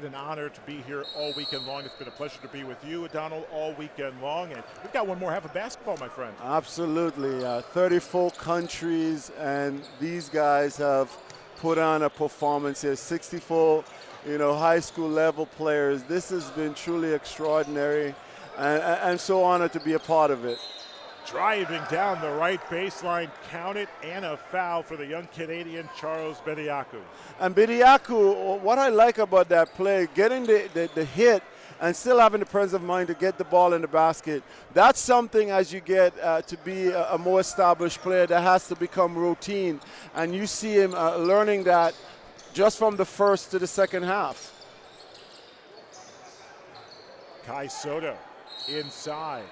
been an honor to be here all weekend long. It's been a pleasure to be with you, Donald, all weekend long. And we've got one more half of basketball, my friend. Absolutely. 34 countries, and these guys have put on a performance here. 64, high school level players. This has been truly extraordinary, and I'm so honored to be a part of it. Driving down the right baseline, counted, and a foul for the young Canadian Charles Bediaku. And Bediaku, what I like about that play, getting the hit and still having the presence of mind to get the ball in the basket, that's something as you get to be a more established player that has to become routine. And you see him learning that just from the first to the second half. Kai Sotto inside.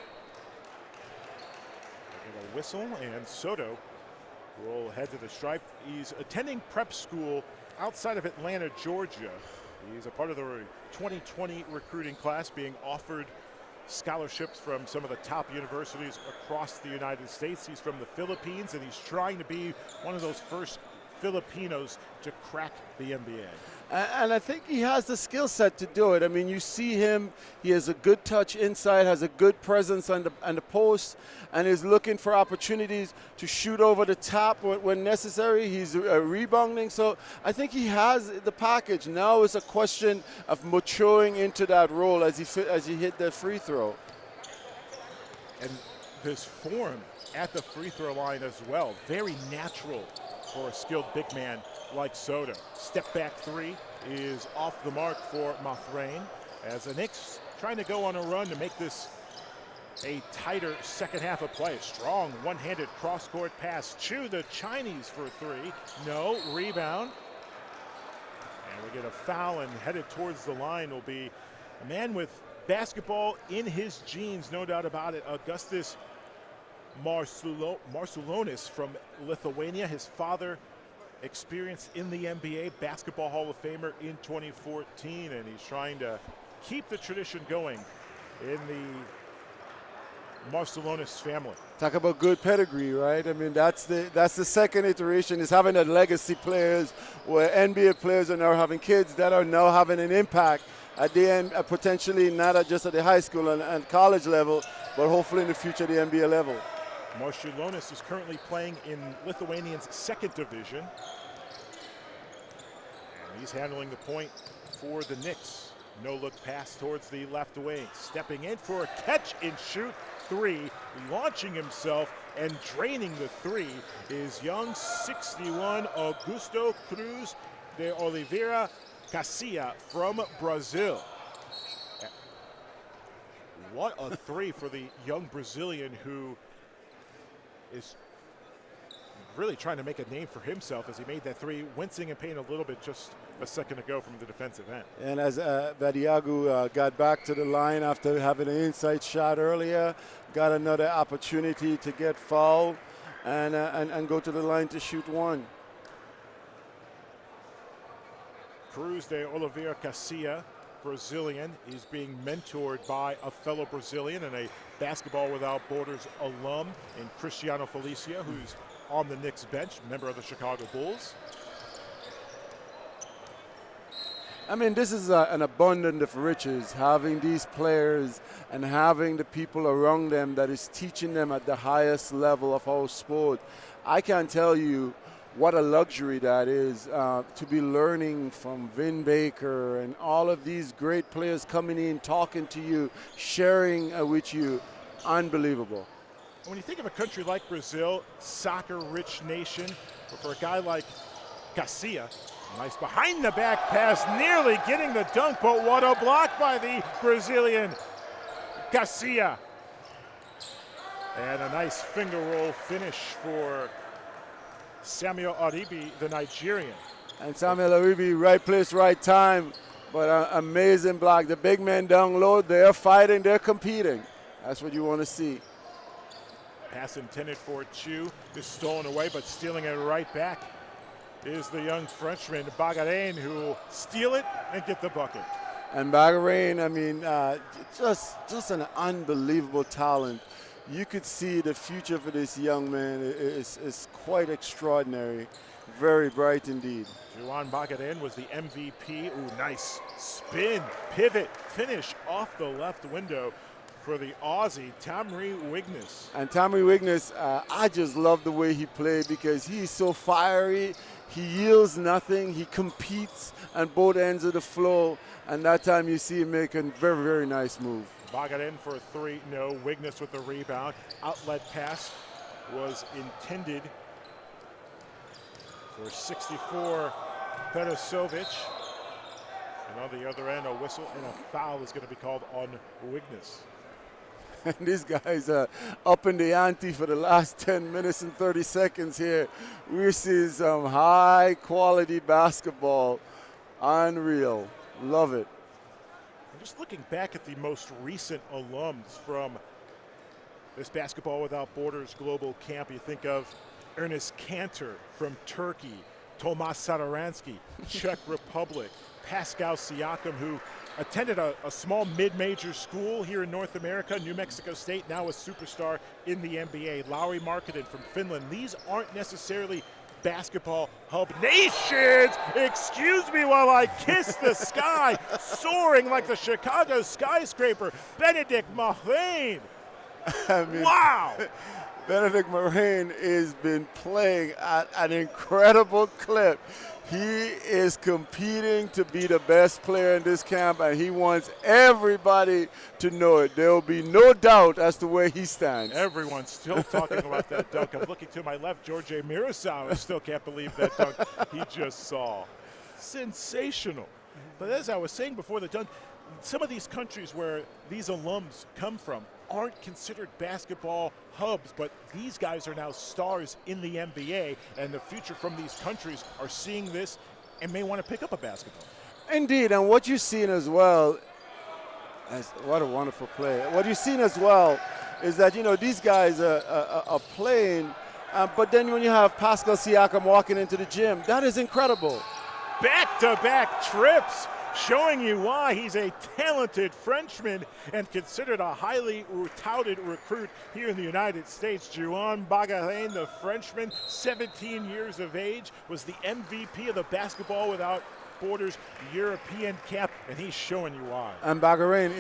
A whistle, and Sotto will head to the stripe. He's attending prep school outside of Atlanta, Georgia. He's a part of the 2020 recruiting class, being offered scholarships from some of the top universities across the United States. He's from the Philippines, and he's trying to be one of those first Filipinos to crack the NBA. And I think he has the skill set to do it. I mean, you see him, he has a good touch inside, has a good presence on the post, and is looking for opportunities to shoot over the top when necessary. He's rebounding. So I think he has the package. Now it's a question of maturing into that role as he hit the free throw. And his form at the free throw line as well, very natural for a skilled big man like Sotto. Step back three is off the mark for Mothrain, as the Knicks trying to go on a run to make this a tighter second half of play. A strong one-handed cross-court pass to the Chinese for three. No, rebound. And we get a foul, and headed towards the line will be a man with basketball in his genes, no doubt about it. Augustus Marciulionis from Lithuania. His father experienced in the NBA, Basketball Hall of Famer in 2014, and he's trying to keep the tradition going in the Marciulionis family. Talk about good pedigree, right? I mean, that's the second iteration, is having that legacy players where NBA players are now having kids that are now having an impact at the end, potentially not just at the high school and college level, but hopefully in the future the NBA level. Marciulionis is currently playing in Lithuanian's second division. And he's handling the point for the Knicks. No-look pass towards the left wing. Stepping in for a catch-and-shoot three. Launching himself and draining the three is young 61 Augusto Cruz de Oliveira Casilla from Brazil. What a three for the young Brazilian, who is really trying to make a name for himself as he made that three, wincing in pain a little bit just a second ago from the defensive end. And as Bediaku got back to the line after having an inside shot earlier, got another opportunity to get fouled and go to the line to shoot one. Cruz de Oliveira Casilla, Brazilian. He's being mentored by a fellow Brazilian and a Basketball Without Borders alum in Cristiano Felicia, who's on the Knicks bench, member of the Chicago Bulls. I mean, this is an abundance of riches, having these players and having the people around them that is teaching them at the highest level of our sport. I can't tell you what a luxury that is, to be learning from Vin Baker and all of these great players coming in, talking to you, sharing with you. Unbelievable. When you think of a country like Brazil, soccer-rich nation, but for a guy like Casilla, nice behind-the-back pass, nearly getting the dunk, but what a block by the Brazilian Casilla. And a nice finger roll finish for Samuel Aribi, the Nigerian. And Samuel Aribi, right place, right time, but an amazing block. The big men down low, they're fighting, they're competing. That's what you want to see. Pass intended for Chu is stolen away, but stealing it right back is the young Frenchman, Bagarin, who will steal it and get the bucket. And Bagarin, I mean, just an unbelievable talent. you could see the future for this young man is quite extraordinary. Very bright indeed. Juan Bagarin was the MVP. Ooh, nice spin, pivot, finish off the left window for the Aussie, Tamri Wiggness. And Tamri Wiggness, I just love the way he played because he's so fiery. He yields nothing. He competes on both ends of the floor. And that time you see him making very, very nice move. Bagarin for 3, no. Wiggness with the rebound. Outlet pass was intended for 64 Pedosovic. And on the other end, a whistle and a foul is going to be called on Wiggness. And these guys are up in the ante for the last 10 minutes and 30 seconds here. We're seeing some high-quality basketball. Unreal. Love it. And just looking back at the most recent alums from this Basketball Without Borders global camp, you think of Ernest Cantor from Turkey, Tomas Satoransky, Czech Republic, Pascal Siakam, who attended a small mid-major school here in North America, New Mexico State, now a superstar in the NBA. Lauri Markkanen from Finland. These aren't necessarily basketball hub nations. Excuse me while I kiss the sky, soaring like the Chicago skyscraper. Benedict Marine. Wow. Benedict Marine has been playing at an incredible clip. He is competing to be the best player in this camp, and he wants everybody to know it. There will be no doubt as to where he stands. Everyone's still talking about that dunk. I'm looking to my left, George Miroslav. I still can't believe that dunk he just saw. Sensational. But as I was saying before the dunk, some of these countries where these alums come from aren't considered basketball hubs, but these guys are now stars in the NBA, and the future from these countries are seeing this and may want to pick up a basketball. Indeed, and what you're seeing as well, what a wonderful play. What you're seeing as well is that, you know, these guys are playing, but then when you have Pascal Siakam walking into the gym, that is incredible. Back-to-back trips, showing you why he's a talented Frenchman and considered a highly touted recruit here in the United States. Juan Bagarin, the Frenchman, 17 years of age, was the MVP of the Basketball Without Borders European camp, and he's showing you why. And Bagarin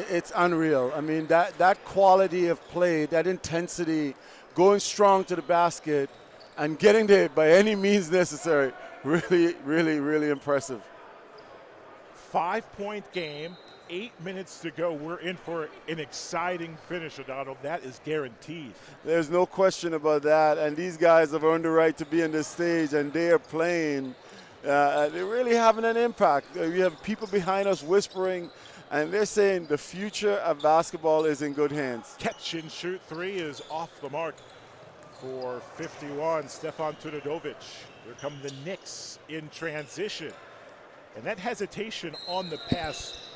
it's unreal. I mean, that quality of play, that intensity, going strong to the basket and getting there by any means necessary, really, really, really impressive. 5-point game, 8 minutes to go. We're in for an exciting finish, Donald. That is guaranteed. There's no question about that. And these guys have earned the right to be on this stage, and they are playing. They're really having an impact. We have people behind us whispering, and they're saying the future of basketball is in good hands. Catch and shoot 3 is off the mark for 51, Stefan Tudovic. Here come the Knicks in transition. And that hesitation on the pass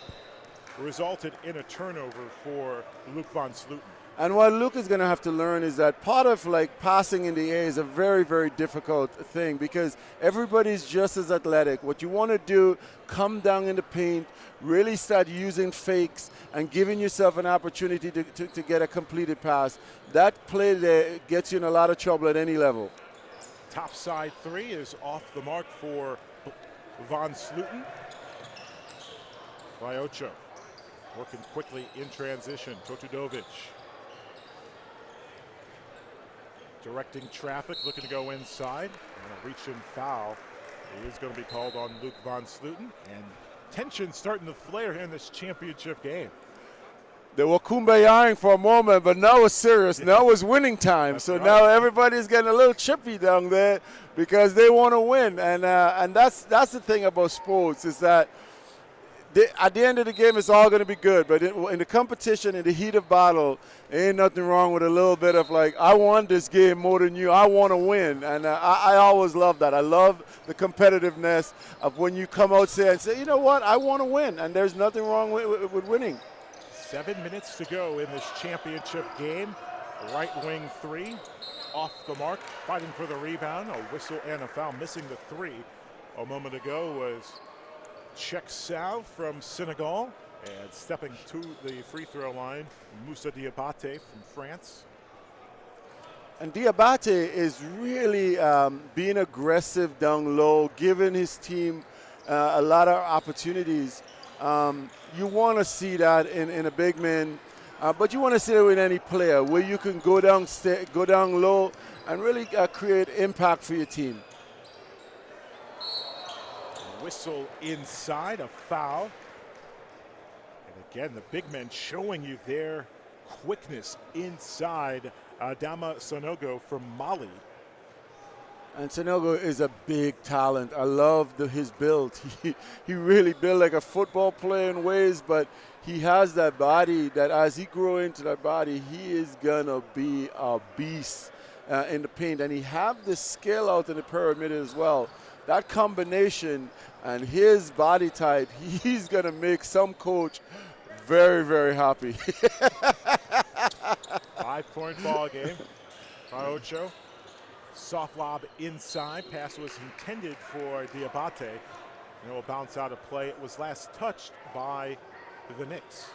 resulted in a turnover for Luc van Slooten. And what Luc is going to have to learn is that part of like passing in the air is a very, very difficult thing because everybody's just as athletic. What you want to do, come down in the paint, really start using fakes and giving yourself an opportunity to get a completed pass. That play there gets you in a lot of trouble at any level. Top side 3 is off the mark for Van Slooten. Ryocho working quickly in transition. Totudovic directing traffic, looking to go inside. And a reach and foul is going to be called on Luc Van Slooten. And tension starting to flare here in this championship game. They were kumbayaing for a moment, but now it's serious. Now it's winning time. That's so right. Now everybody's getting a little chippy down there because they want to win. And that's the thing about sports is that at the end of the game, it's all going to be good. But in the competition, in the heat of battle, ain't nothing wrong with a little bit of like, I want this game more than you. I want to win. And I always love that. I love the competitiveness of when you come out there and say, you know what, I want to win. And there's nothing wrong with winning. 7 minutes to go in this championship game. Right wing 3 off the mark, fighting for the rebound. A whistle and a foul. Missing the 3 a moment ago was Cheick Sao from Senegal. And stepping to the free throw line, Moussa Diabate from France. And Diabate is really being aggressive down low, giving his team a lot of opportunities. You want to see that in a big man, but you want to see it with any player where you can go down low and really create impact for your team. Whistle inside, a foul. And again, the big men showing you their quickness inside. Adama Sonogo from Mali. And Sonogo is a big talent. I love his build. He really built like a football player in ways, but he has that body that as he grows into that body, he is going to be a beast in the paint. And he have the skill out in the pyramid as well. That combination and his body type, he's going to make some coach very, very happy. 5-point ball game. Ocho. Soft lob inside. Pass was intended for Diabate. And it will bounce out of play. It was last touched by the Knicks.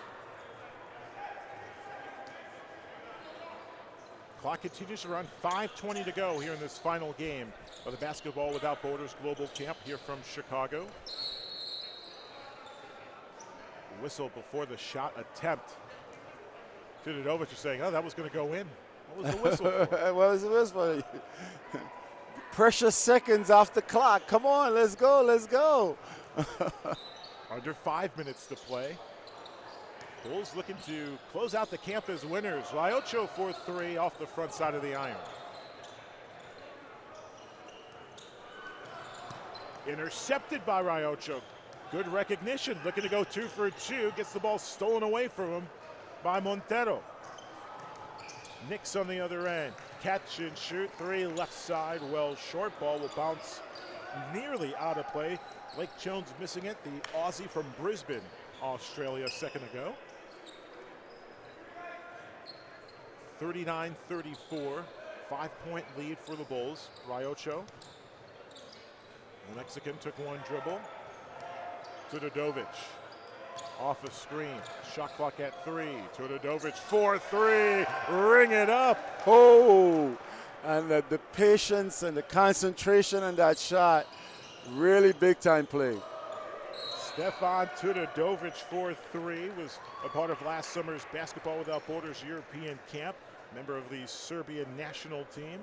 Clock continues to run. 5:20 to go here in this final game of the Basketball Without Borders Global Camp here from Chicago. Whistle before the shot attempt. Tudorovic is saying, oh, that was going to go in. What was the whistle for? What was the whistle? Precious seconds off the clock. Come on, let's go, let's go. Under 5 minutes to play. Bulls looking to close out the camp as winners. Ryocho for 3 off the front side of the iron. Intercepted by Ryocho. Good recognition, looking to go 2 for 2. Gets the ball stolen away from him by Montero. Knicks on the other end. Catch and shoot 3 left side. Well, short ball will bounce nearly out of play. Blake Jones missing it. The Aussie from Brisbane, Australia, a second ago. 39-34. 5-point lead for the Bulls. Ryocho. The Mexican took one dribble. Tudorovic. Off a screen. Shot clock at 3. Tudorovic for 3. Ring it up. Oh, and the patience and the concentration on that shot. Really big time play. Stefan Tudorovic for 3 was a part of last summer's Basketball Without Borders European camp. Member of the Serbian national team.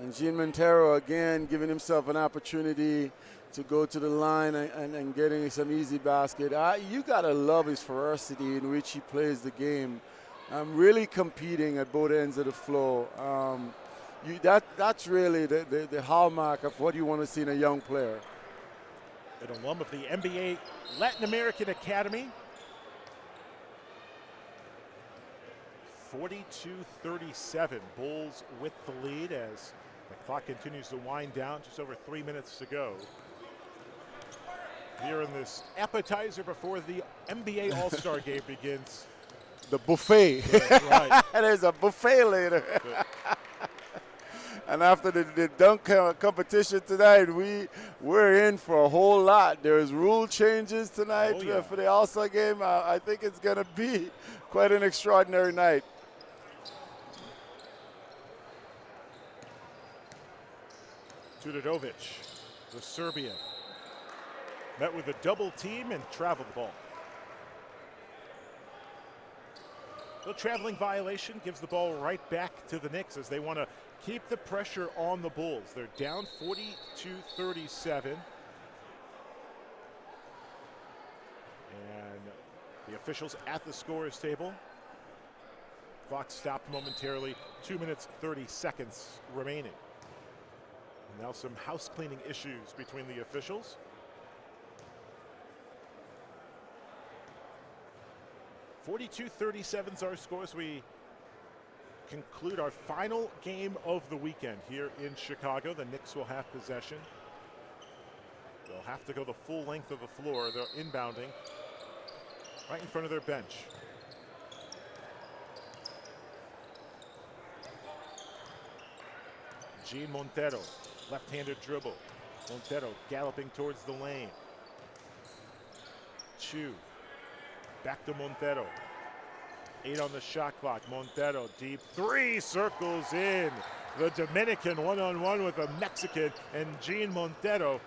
And Jean Montero again giving himself an opportunity to go to the line and getting some easy basket. You got to love his ferocity in which he plays the game. Really competing at both ends of the floor. That's really the hallmark of what you want to see in a young player. An alum of the NBA Latin American Academy. 42-37, Bulls with the lead as the clock continues to wind down. Just over 3 minutes to go. Here in this appetizer before the NBA All-Star game begins. The buffet. That's right. There's a buffet later. And after the dunk competition tonight, we're in for a whole lot. There's rule changes tonight for the All-Star game. I think it's going to be quite an extraordinary night. Tudorovic, the Serbian, met with a double team and traveled the ball. The traveling violation gives the ball right back to the Knicks as they want to keep the pressure on the Bulls. They're down 42-37. And the officials at the scorer's table. Clock stopped momentarily. 2 minutes, 30 seconds remaining. Now some house cleaning issues between the officials. (42-37) is our score as we conclude our final game of the weekend here in Chicago. The Knicks will have possession. They'll have to go the full length of the floor. They're inbounding right in front of their bench. Jean Montero, left-handed dribble. Montero galloping towards the lane. Chu Back to Montero. 8 on the shot clock. Montero, deep three, circles in. The Dominican one-on-one with a Mexican, and Gene Montero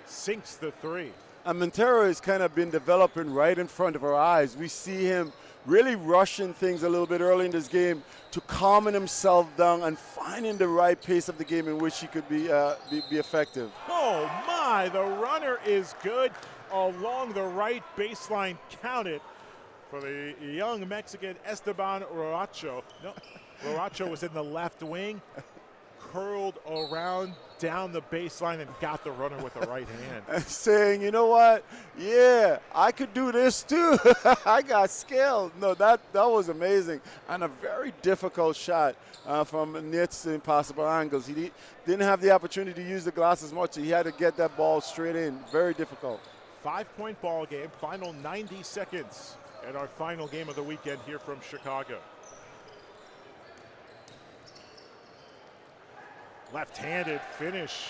sinks the three. And Montero has kind of been developing right in front of our eyes. We see him really rushing things a little bit early in this game to calming himself down and finding the right pace of the game in which he could be effective. Oh my, the runner is good along the right baseline. Counted for the young Mexican Esteban Roacho. No, Roacho was in the left wing, curled around down the baseline and got the runner with the right hand. And saying, you know what? Yeah, I could do this too. I got skilled. No, that was amazing. And a very difficult shot from Nitz in possible angles. He didn't have the opportunity to use the glass as much. He had to get that ball straight in. Very difficult. 5-point ball game, final 90 seconds at our final game of the weekend here from Chicago. Left-handed finish.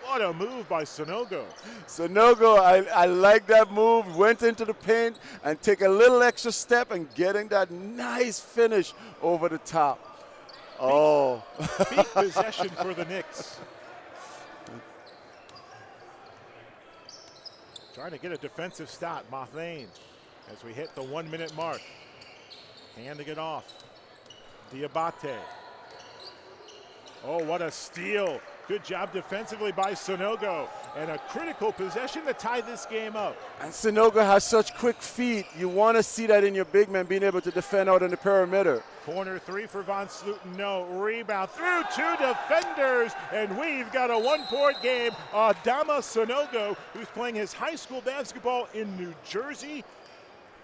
What a move by Sanogo. Sanogo, I like that move. Went into the paint and take a little extra step and getting that nice finish over the top. Oh. Big possession for the Knicks. Trying to get a defensive stop, Mothane, as we hit the 1-minute mark. Handing it off. Diabate. Oh, what a steal. Good job defensively by Sanogo. And a critical possession to tie this game up. And Sanogo has such quick feet. You want to see that in your big man, being able to defend out in the perimeter. Corner three for Von Sluten. No. Rebound through 2 defenders. And we've got a 1-point game. Adama Sanogo, who's playing his high school basketball in New Jersey.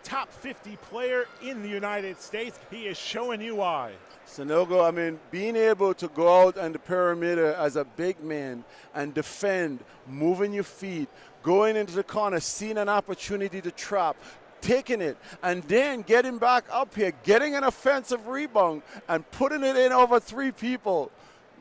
Top 50 player in the United States. He is showing you why. Sanogo, I mean, being able to go out on the perimeter as a big man and defend, moving your feet, going into the corner, seeing an opportunity to trap, taking it, and then getting back up here, getting an offensive rebound, and putting it in over 3 people.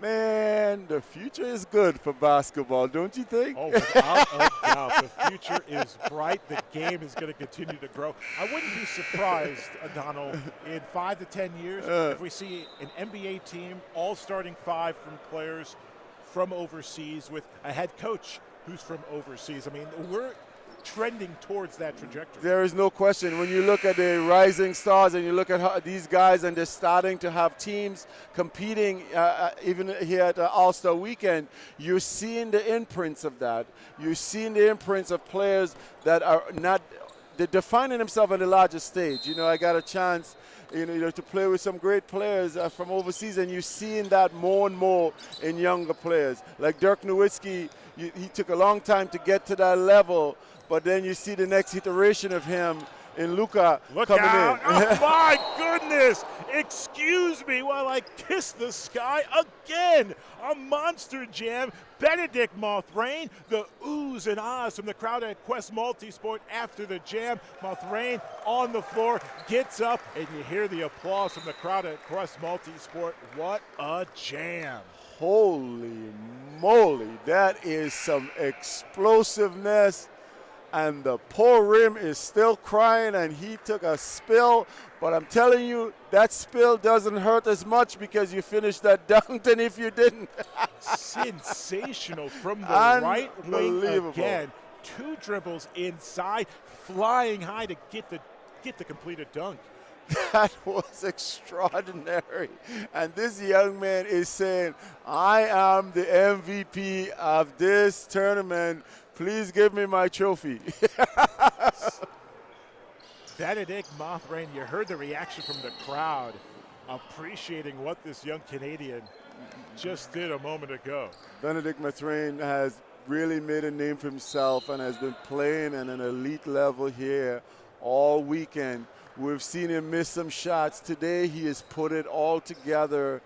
Man, the future is good for basketball, don't you think? Oh, without a doubt. The future is bright. The game is going to continue to grow. I wouldn't be surprised, Donald, in 5 to 10 years if we see an NBA team all starting 5 from players from overseas with a head coach who's from overseas. I mean, we're trending towards that trajectory. There is no question. When you look at the rising stars and you look at how these guys and they're starting to have teams competing even here at the All-Star Weekend, you're seeing the imprints of that. You're seeing the imprints of players that are not – they're defining themselves on the larger stage. You know, I got a chance to play with some great players from overseas, and you're seeing that more and more in younger players. Like Dirk Nowitzki, he took a long time to get to that level, but then you see the next iteration of him in Luka coming out. in. Oh, my goodness. Excuse me while I kiss the sky again. A monster jam. Benedict Mothrain, the oohs and ahs from the crowd at Quest Multisport after the jam. Mothrain on the floor, gets up, and you hear the applause from the crowd at Quest Multisport. What a jam. Holy moly, that is some explosiveness. And the poor rim is still crying, and he took a spill. But I'm telling you, that spill doesn't hurt as much because you finished that dunk than if you didn't. Sensational from the right wing again. 2 dribbles inside, flying high to get the completed dunk. That was extraordinary. And this young man is saying, I am the MVP of this tournament. Please give me my trophy. Benedict Mothrain, you heard the reaction from the crowd, appreciating what this young Canadian just did a moment ago. Benedict Mothrain has really made a name for himself and has been playing at an elite level here all weekend. We've seen him miss some shots. Today he has put it all together,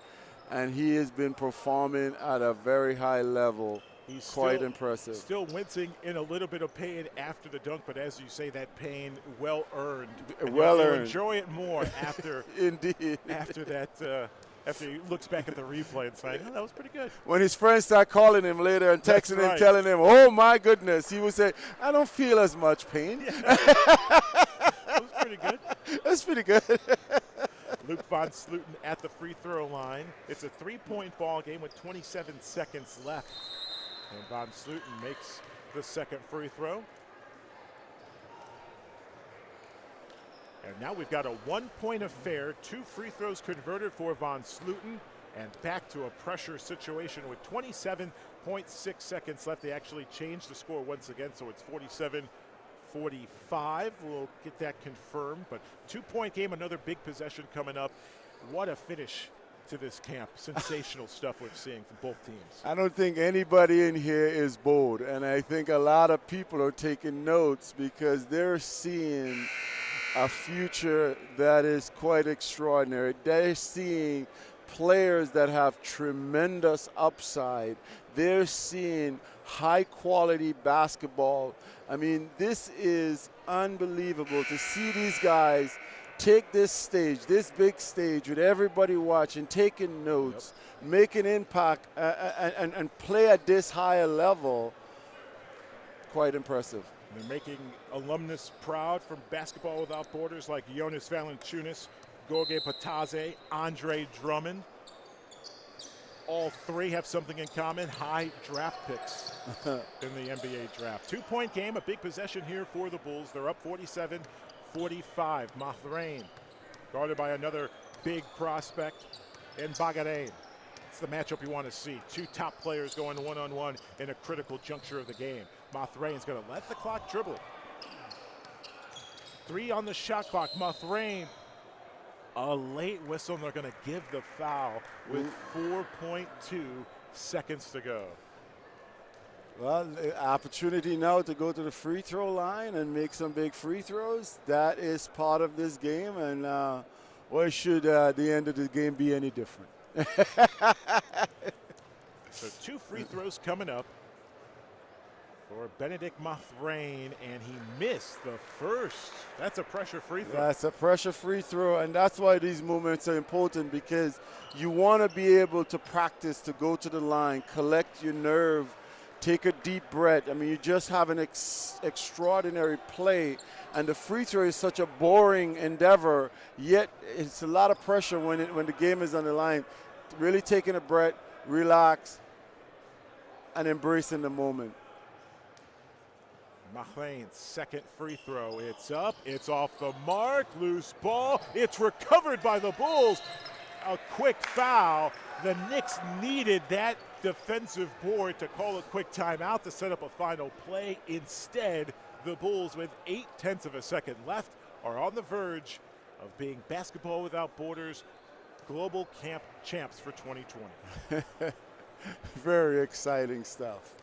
and he has been performing at a very high level. He's quite impressive. Still wincing in a little bit of pain after the dunk, but as you say, that pain well earned. Well earned. You'll enjoy it more after. Indeed. After that. After he looks back at the replay and saying, oh, that was pretty good. When his friends start calling him later and texting him, telling him, oh, my goodness, he would say, I don't feel as much pain. Yeah. That was pretty pretty good. That's pretty good. Luke Von Sluten at the free throw line. It's a 3-point ball game with 27 seconds left. And Von Sluten makes the second free throw. And now we've got a 1-point affair. 2 free throws converted for Von Sluten. And back to a pressure situation with 27.6 seconds left. They actually changed the score once again, so it's 47-45. We'll get that confirmed. But 2-point game, another big possession coming up. What a finish to this camp. Sensational stuff we're seeing from both teams. I don't think anybody in here is bored, and I think a lot of people are taking notes because they're seeing a future that is quite extraordinary. They're seeing players that have tremendous upside. They're seeing high-quality basketball. I mean, this is unbelievable to see these guys take this stage, this big stage with everybody watching, taking notes, making impact, and play at this higher level. Quite impressive. They're making alumnus proud from Basketball Without Borders like Jonas Valanciunas, Gorge Pataze, Andre Drummond. All three have something in common, high draft picks in the NBA draft. 2-point game, a big possession here for the Bulls. They're up 47-45. Mathrain guarded by another big prospect in Bagaren. It's the matchup you want to see. 2 top players going one-on-one in a critical juncture of the game. Mathrain's going to let the clock dribble. 3 on the shot clock. Mathrain, a late whistle, and they're going to give the foul with 4.2 seconds to go. Well, the opportunity now to go to the free throw line and make some big free throws. That is part of this game, and why should the end of the game be any different? So 2 free throws coming up for Benedict Mathrain, and he missed the first. That's a pressure free throw. That's a pressure free throw, and that's why these moments are important, because you want to be able to practice to go to the line, collect your nerve, take a deep breath. I mean, you just have an extraordinary play, and the free throw is such a boring endeavor, yet it's a lot of pressure when the game is on the line. Really taking a breath, relax, and embracing the moment. Mathrain's second free throw. It's up, it's off the mark, loose ball. It's recovered by the Bulls. A quick foul. The Knicks needed that defensive board to call a quick timeout to set up a final play. Instead, the Bulls, with 0.8 of a second left, are on the verge of being Basketball Without Borders Global Camp champs for 2020. Very exciting stuff.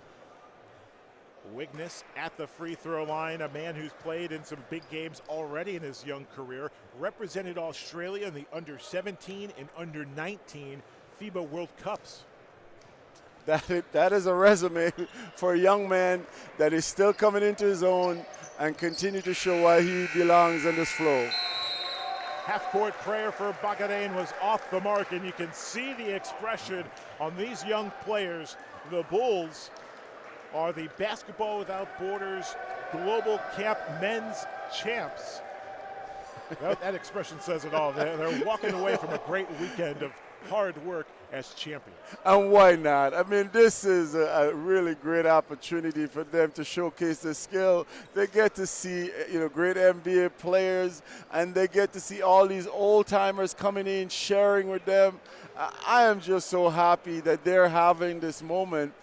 Wigness at the free throw line, a man who's played in some big games already in his young career, represented Australia in the under-17 and under-19 FIBA World Cups. That is a resume for a young man that is still coming into his own and continue to show why he belongs on this floor. Half-court prayer for Bagaren was off the mark, and you can see the expression on these young players. The Bulls are the Basketball Without Borders Global Camp men's champs. That expression says it all. They're walking away from a great weekend of hard work as champions. And why not? I mean, this is a really great opportunity for them to showcase their skill. They get to see, great NBA players, and they get to see all these old-timers coming in, sharing with them. I am just so happy that they're having this moment